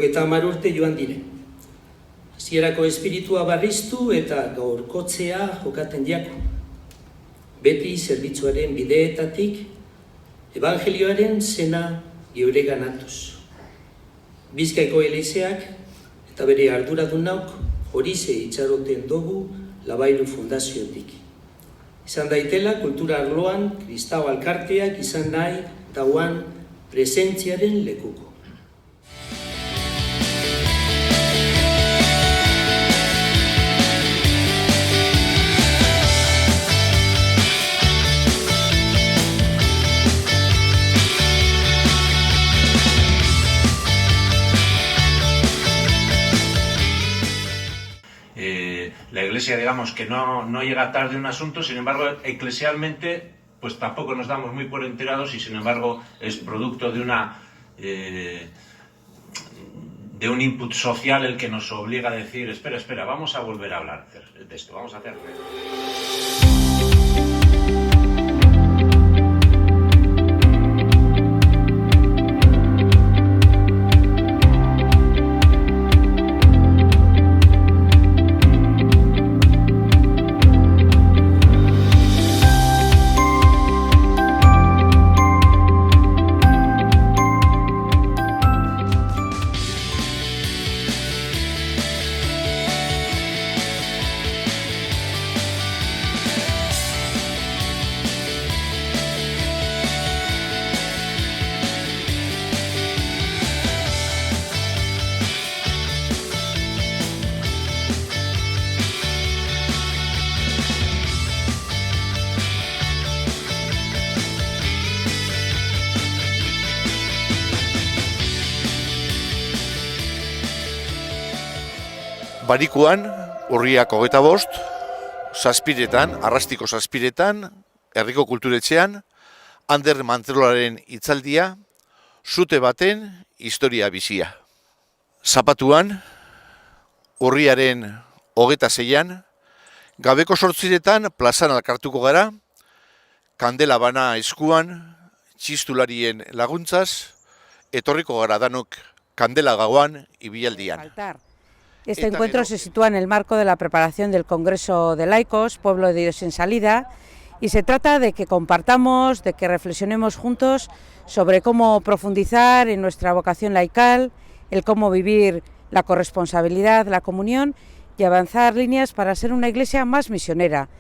50 urte joan dire. Hasierako espiritua barriztu eta gaurkotzea jokaten diako. Beti zerbitzuaren bideetatik, evangelioaren zena geureganatuz. Bizkaiko Elizeak eta bere arduradun nauk horize itxaroten dugu Labairu Fundaziotik. Izan daitela kultura arloan kristau alkarteak izan nahi dauan presentziaren lekuko. La Iglesia, digamos, que no llega tarde un asunto, sin embargo, eclesialmente, pues tampoco nos damos muy por enterados y, sin embargo, es producto de un input social el que nos obliga a decir, espera, vamos a volver a hablar de esto, vamos a hacer... Barikuan, urriak 25, zazpiretan, Arrastiko zazpiretan, herriko kulturetxean, Ander Manterolaren hitzaldia, Zute baten historia bizia. Zapatuan, urriaren 26an, gabeko 8etan plazan elkartuko gara, kandela bana eskuan, txistularien laguntzaz, etorriko gara danok kandela gauan ibilaldian. Este encuentro se sitúa en el marco de la preparación del Congreso de Laicos, Pueblo de Dios en Salida, y se trata de que compartamos, de que reflexionemos juntos sobre cómo profundizar en nuestra vocación laical, el cómo vivir la corresponsabilidad, la comunión y avanzar líneas para ser una iglesia más misionera.